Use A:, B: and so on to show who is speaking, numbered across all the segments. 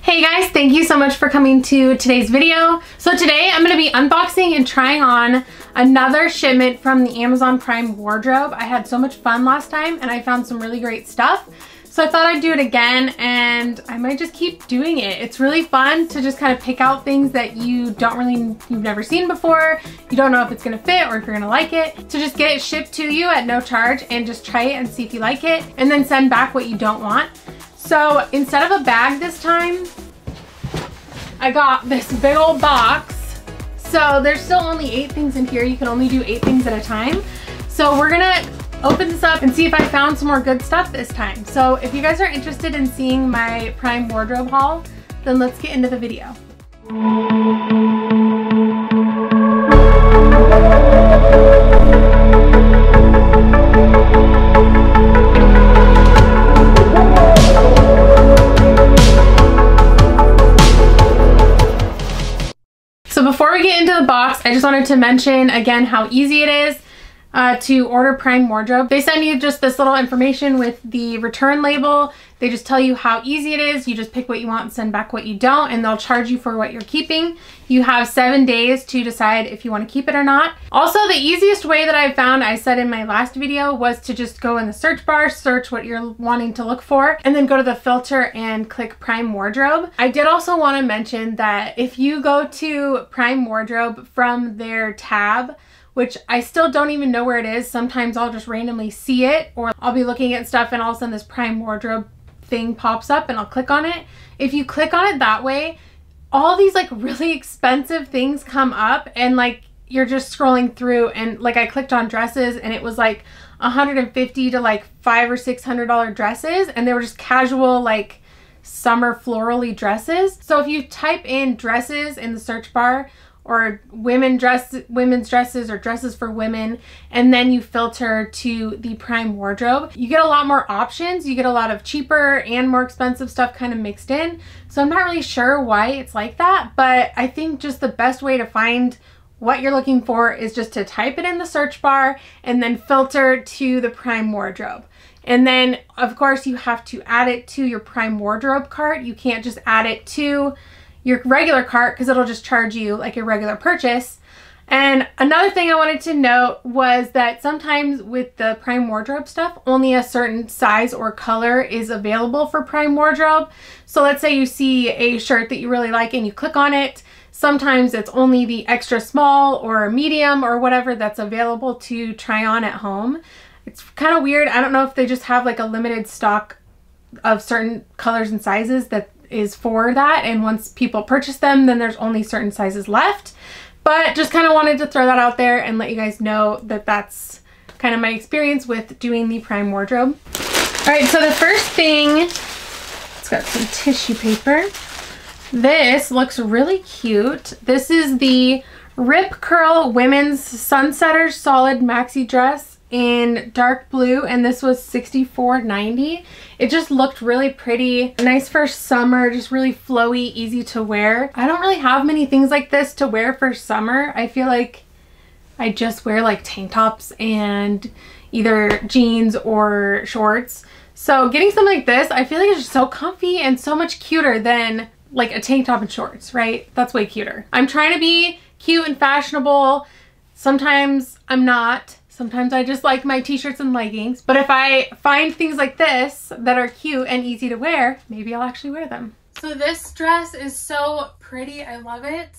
A: Hey guys, thank you so much for coming to today's video. So today I'm going to be unboxing and trying on another shipment from the Amazon Prime wardrobe. I had so much fun last time and I found some really great stuff. So I thought I'd do it again and I might just keep doing it. It's really fun to just kind of pick out things that you've never seen before. You don't know if it's going to fit or if you're going to like it. So just get it shipped to you at no charge and just try it and see if you like it and then send back what you don't want. So instead of a bag this time, I got this big old box. So there's still only 8 things in here. You can only do 8 things at a time. So we're gonna open this up and see if I found some more good stuff this time. So if you guys are interested in seeing my Prime wardrobe haul, then let's get into the video. So before we get into the box, I just wanted to mention again how easy it is to order Prime wardrobe. They send you just this little information with the return label. They just tell you how easy it is. You just pick what you want and send back what you don't, and they'll charge you for what you're keeping. You have 7 days to decide if you want to keep it or not. Also, the easiest way that I found, I said in my last video, was to just go in the search bar, search what you're wanting to look for, and then go to the filter and click Prime wardrobe. I did also want to mention that if you go to Prime wardrobe from their tab, which I still don't even know where it is. Sometimes I'll just randomly see it, or I'll be looking at stuff and all of a sudden this Prime wardrobe thing pops up and I'll click on it. If you click on it that way, all these like really expensive things come up and like you're just scrolling through, and like I clicked on dresses and it was like $150 to like $500 or $600 dresses, and they were just casual like summer florally dresses. So if you type in dresses in the search bar, or women's dresses or dresses for women, and then you filter to the Prime wardrobe, you get a lot more options. You get a lot of cheaper and more expensive stuff kind of mixed in. So I'm not really sure why it's like that, but I think just the best way to find what you're looking for is just to type it in the search bar and then filter to the Prime wardrobe. And then of course you have to add it to your Prime wardrobe cart. You can't just add it to your regular cart because it'll just charge you like a regular purchase. And another thing I wanted to note was that sometimes with the Prime wardrobe stuff, only a certain size or color is available for Prime wardrobe. So let's say you see a shirt that you really like and you click on it. Sometimes it's only the extra small or medium or whatever that's available to try on at home. It's kind of weird. I don't know if they just have like a limited stock of certain colors and sizes that is for that, and once people purchase them then there's only certain sizes left. But just kind of wanted to throw that out there and let you guys know that that's kind of my experience with doing the Prime wardrobe. All right, so the first thing, it's got some tissue paper. This looks really cute. This is the Rip Curl Women's Sunsetter Solid Maxi Dress in dark blue, and this was $64.90. It just looked really pretty, nice for summer, just really flowy, easy to wear. I don't really have many things like this to wear for summer. I feel like I just wear like tank tops and either jeans or shorts. So getting something like this, I feel like it's just so comfy and so much cuter than like a tank top and shorts, right? That's way cuter. I'm trying to be cute and fashionable. Sometimes I'm not. Sometimes I just like my t-shirts and leggings, but if I find things like this that are cute and easy to wear, maybe I'll actually wear them. So this dress is so pretty. I love it.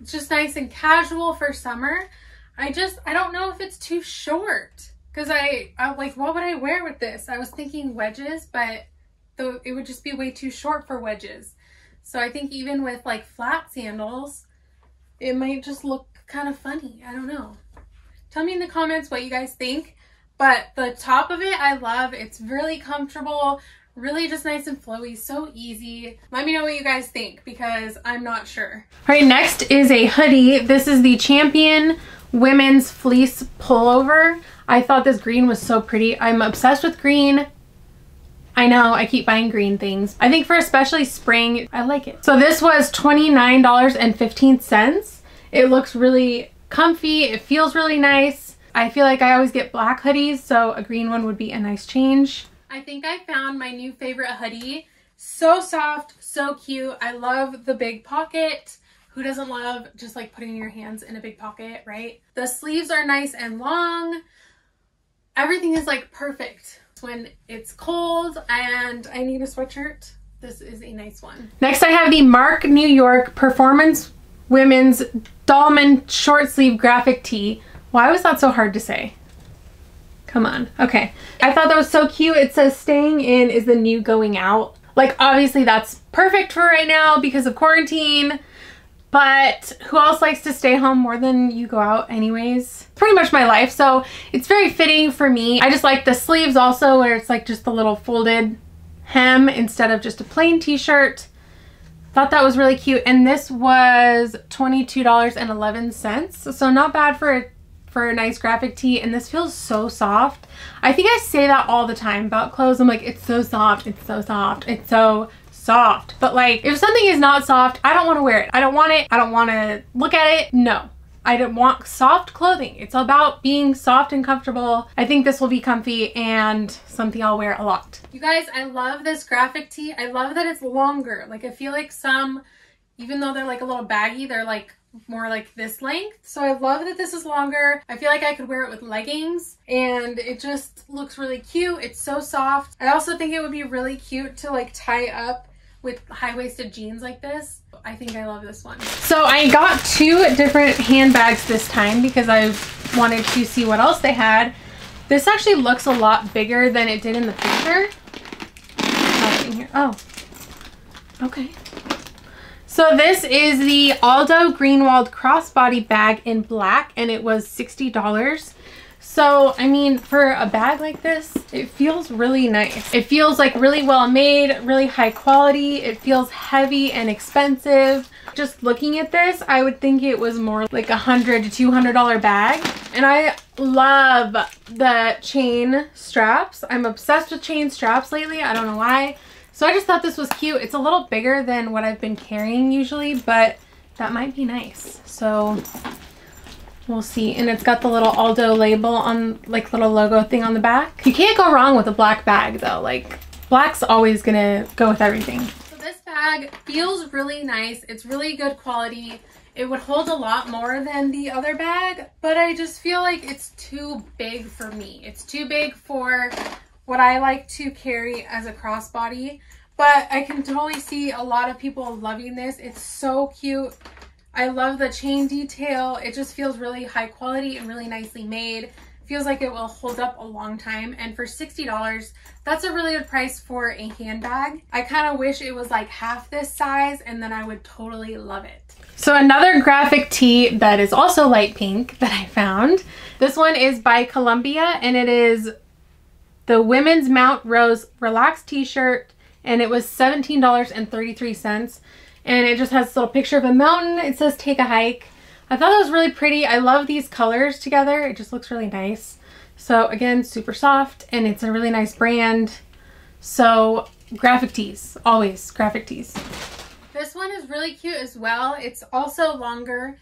A: It's just nice and casual for summer. I don't know if it's too short, because I'm like, what would I wear with this? I was thinking wedges, but it would just be way too short for wedges. So I think even with like flat sandals, it might just look kind of funny. I don't know. Tell me in the comments what you guys think, but the top of it I love. It's really comfortable, really just nice and flowy, so easy. Let me know what you guys think because I'm not sure. All right, next is a hoodie. This is the Champion Women's Fleece Pullover. I thought this green was so pretty. I'm obsessed with green. I know, I keep buying green things. I think for especially spring, I like it. So this was $29.15. It looks really comfy. It feels really nice. I feel like I always get black hoodies, so a green one would be a nice change. I think I found my new favorite hoodie. So soft, so cute. I love the big pocket. Who doesn't love just like putting your hands in a big pocket, right? The sleeves are nice and long. Everything is like perfect when it's cold and I need a sweatshirt. This is a nice one. Next I have the Mark New York Performance Women's Dolman short sleeve graphic tee. Why was that so hard to say? Come on. Okay. I thought that was so cute. It says staying in is the new going out. Like obviously that's perfect for right now because of quarantine, but who else likes to stay home more than you go out anyways? Pretty much my life. So it's very fitting for me. I just like the sleeves also where it's like just the little folded hem instead of just a plain t-shirt. Thought that was really cute. And this was $22.11. So not bad for a nice graphic tee. And this feels so soft. I think I say that all the time about clothes. I'm like, it's so soft, it's so soft, it's so soft. But like, if something is not soft, I don't want to wear it. I don't want it. I don't want to look at it. No. I don't want soft clothing. It's about being soft and comfortable. I think this will be comfy and something I'll wear a lot. You guys, I love this graphic tee. I love that it's longer. Like I feel like some, even though they're like a little baggy, they're like more like this length. So I love that this is longer. I feel like I could wear it with leggings and it just looks really cute. It's so soft. I also think it would be really cute to like tie up with high-waisted jeans like this. I think I love this one. So I got two different handbags this time because I wanted to see what else they had. This actually looks a lot bigger than it did in the picture. Oh, okay. So this is the Aldo Greenwald Crossbody bag in black and it was $60. So, I mean, for a bag like this, it feels really nice. It feels like really well made, really high quality. It feels heavy and expensive. Just looking at this, I would think it was more like $100 to $200 bag. And I love the chain straps. I'm obsessed with chain straps lately. I don't know why. So I just thought this was cute. It's a little bigger than what I've been carrying usually, but that might be nice. So we'll see. And it's got the little Aldo label on, like little logo thing on the back. You can't go wrong with a black bag though. Like black's always gonna go with everything. So this bag feels really nice. It's really good quality. It would hold a lot more than the other bag, but I just feel like it's too big for me. It's too big for what I like to carry as a crossbody, but I can totally see a lot of people loving this. It's so cute. I love the chain detail. It just feels really high quality and really nicely made. Feels like it will hold up a long time. And for $60, that's a really good price for a handbag. I kind of wish it was like half this size and then I would totally love it. So another graphic tee that is also light pink that I found. This one is by Columbia and it is the Women's Mount Rose Relaxed t-shirt and it was $17.33. And it just has this little picture of a mountain. It says take a hike. I thought that was really pretty. I love these colors together. It just looks really nice. So again, super soft and it's a really nice brand. So graphic tees, always graphic tees. This one is really cute as well. It's also longer,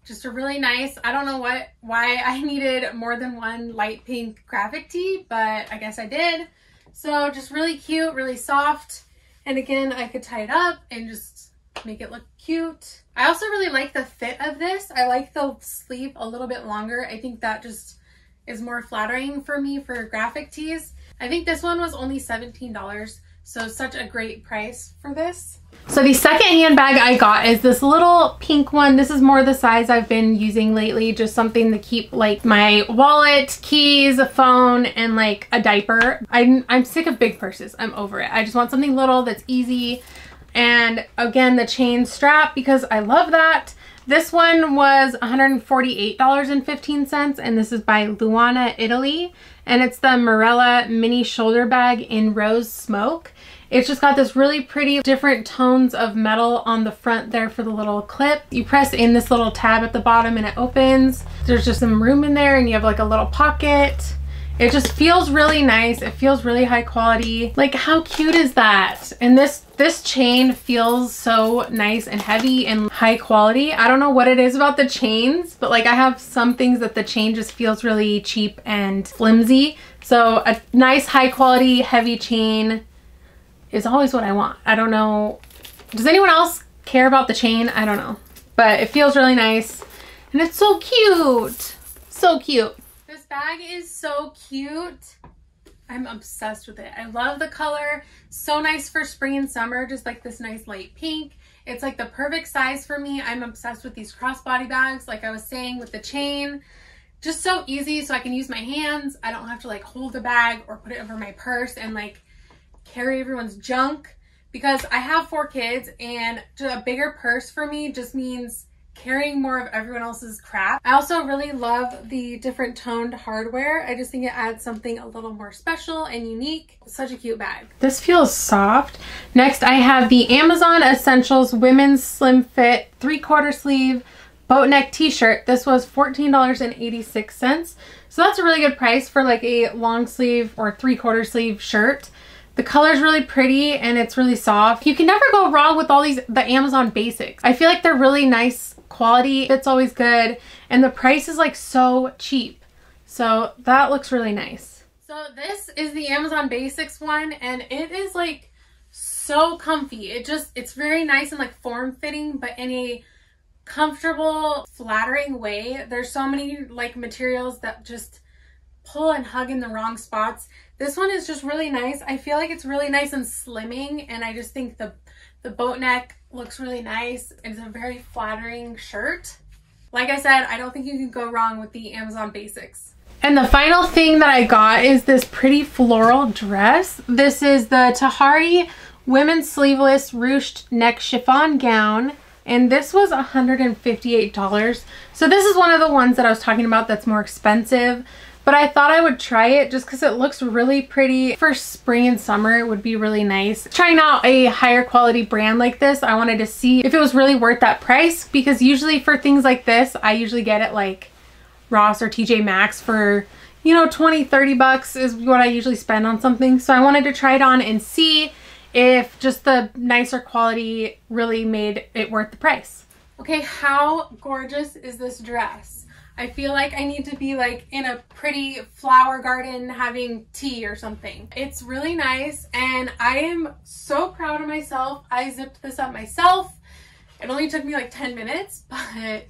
A: just a really nice, I don't know why I needed more than one light pink graphic tee, but I guess I did. So just really cute, really soft. And again, I could tie it up and just make it look cute. I also really like the fit of this. I like the sleeve a little bit longer. I think that just is more flattering for me for graphic tees. I think this one was only $17, so such a great price for this. So the second handbag I got is this little pink one. This is more the size I've been using lately, just something to keep like my wallet, keys, a phone, and like a diaper. I'm sick of big purses. I'm over it. I just want something little that's easy. And again, the chain strap, because I love that. This one was $148.15 and this is by Luana, Italy. And it's the Marella mini shoulder bag in rose smoke. It's just got this really pretty different tones of metal on the front there for the little clip. You press in this little tab at the bottom and it opens. There's just some room in there and you have like a little pocket. It just feels really nice. It feels really high quality. Like how cute is that? And this chain feels so nice and heavy and high quality. I don't know what it is about the chains, but like I have some things that the chain just feels really cheap and flimsy. So a nice high quality heavy chain is always what I want. I don't know. Does anyone else care about the chain? I don't know. But it feels really nice. And it's so cute. So cute. This bag is so cute. I'm obsessed with it. I love the color. So nice for spring and summer. Just like this nice light pink. It's like the perfect size for me. I'm obsessed with these crossbody bags. Like I was saying with the chain. Just so easy so I can use my hands. I don't have to like hold the bag or put it over my purse and like carry everyone's junk. Because I have 4 kids and a bigger purse for me just means carrying more of everyone else's crap. I also really love the different toned hardware. I just think it adds something a little more special and unique. Such a cute bag. This feels soft. Next, I have the Amazon Essentials Women's Slim Fit 3/4 sleeve boat neck t-shirt. This was $14.86. So that's a really good price for like a long sleeve or 3/4 sleeve shirt. The color is really pretty and it's really soft. You can never go wrong with all the Amazon basics. I feel like they're really nice quality. It's always good. And the price is like so cheap. So that looks really nice. So this is the Amazon Basics one and it is like so comfy. It's very nice and like form-fitting, but in a comfortable, flattering way. There's so many like materials that just pull and hug in the wrong spots. This one is just really nice. I feel like it's really nice and slimming, and I just think the boat neck looks really nice. It's a very flattering shirt. Like I said, I don't think you can go wrong with the Amazon Basics. And the final thing that I got is this pretty floral dress. This is the Tahari Women's Sleeveless Ruched Neck Chiffon Gown. And this was $158. So this is one of the ones that I was talking about that's more expensive. But I thought I would try it just because it looks really pretty. For spring and summer, it would be really nice. Trying out a higher quality brand like this, I wanted to see if it was really worth that price. Because usually for things like this, I usually get it like Ross or TJ Maxx for, you know, 20, 30 bucks is what I usually spend on something. So I wanted to try it on and see if just the nicer quality really made it worth the price. Okay, how gorgeous is this dress? I feel like I need to be like in a pretty flower garden having tea or something. It's really nice and I am so proud of myself. I zipped this up myself. It only took me like 10 minutes, but I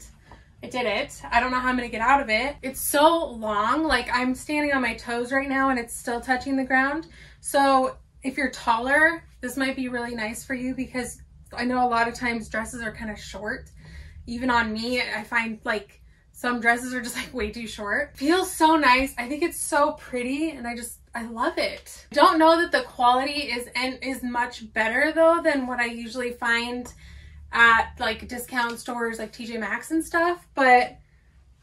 A: did it. I don't know how I'm gonna get out of it. It's so long, like I'm standing on my toes right now and it's still touching the ground. So if you're taller, this might be really nice for you because I know a lot of times dresses are kind of short. Even on me, I find like some dresses are just like way too short. Feels so nice. I think it's so pretty and I love it. Don't know that the quality is much better though than what I usually find at like discount stores like TJ Maxx and stuff, but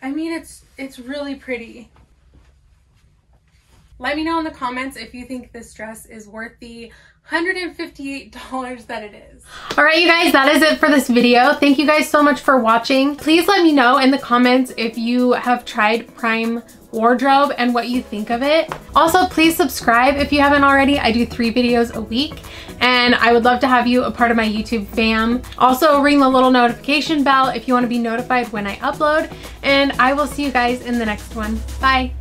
A: I mean it's really pretty. Let me know in the comments if you think this dress is worth the $158 that it is. All right, you guys, that is it for this video. Thank you guys so much for watching. Please let me know in the comments if you have tried Prime Wardrobe and what you think of it. Also, please subscribe if you haven't already. I do 3 videos a week and I would love to have you a part of my YouTube fam. Also, ring the little notification bell if you want to be notified when I upload, and I will see you guys in the next one. Bye.